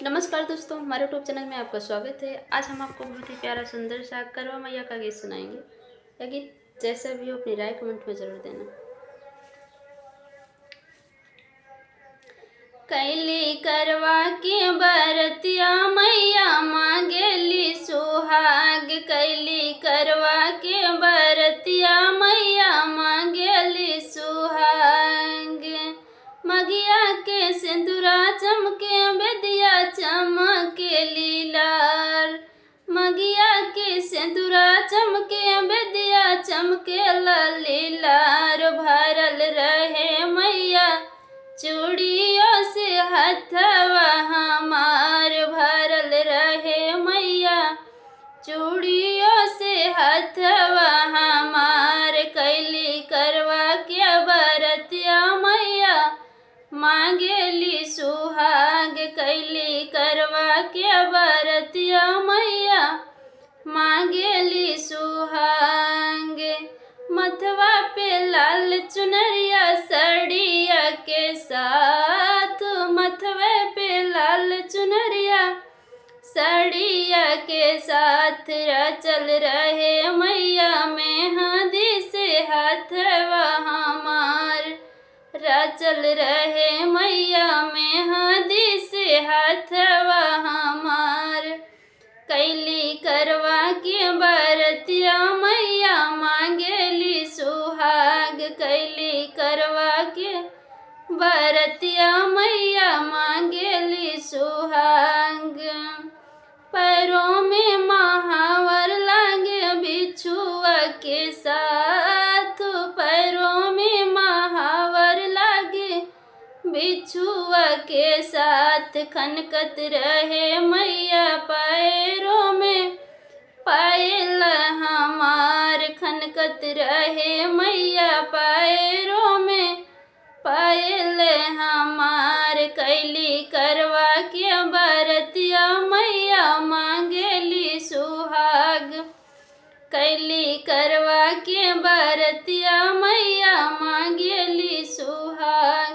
नमस्कार दोस्तों, हमारे यूट्यूब चैनल में आपका स्वागत है। आज हम आपको बहुत ही प्यारा सुंदर सा करवा मैया का गीत सुनाएंगे। यह गीत जैसा भी हो अपनी राय कमेंट में ज़रूर देना। कैली करवा के बरतिया मैया मांगेली सुहाग। कैली करवा के बरतिया मैया मांगेली सुहाग। मगिया के सिंदूरा चमके बेदिया चमके लीलार। मगिया के सिंदूरा चमके बेदिया चमके लीलार। भरल रहे मैया चूड़ियों से हथवा हमार। भरल रहे मैया चूड़ियों से हथवा हमार। कैली करवा के बरतिया मैया मांगेली सुहाग। कैली करवा के बरतिया मैया मांगेली सुहाग। मथवा पे लाल चुनरिया सड़िया के साथ। मथवे पे लाल चुनरिया सड़िया के साथ। रचल रहे मैया मेहंदी से हथवा हमार। रचल रहे मैया मेहंदी से हथवा हमार। कैली करवा के बरतिया मैया मांगेली सुहाग। कैली करवा के बरतिया मैया मांगेली सुहाग। पैरों में महावर लागे बिछुआ के साथ। पैरों में महावर लागे बिछुआ के साथ। खनकत रहे मैया पैरों में पायल हमार। खनकत रहे मैया पैरों में पायल हमार। कैली करवा के बरतिया मैया मांगेली सुहाग। कैली करवा के बरतिया मैया मांगेली सुहाग।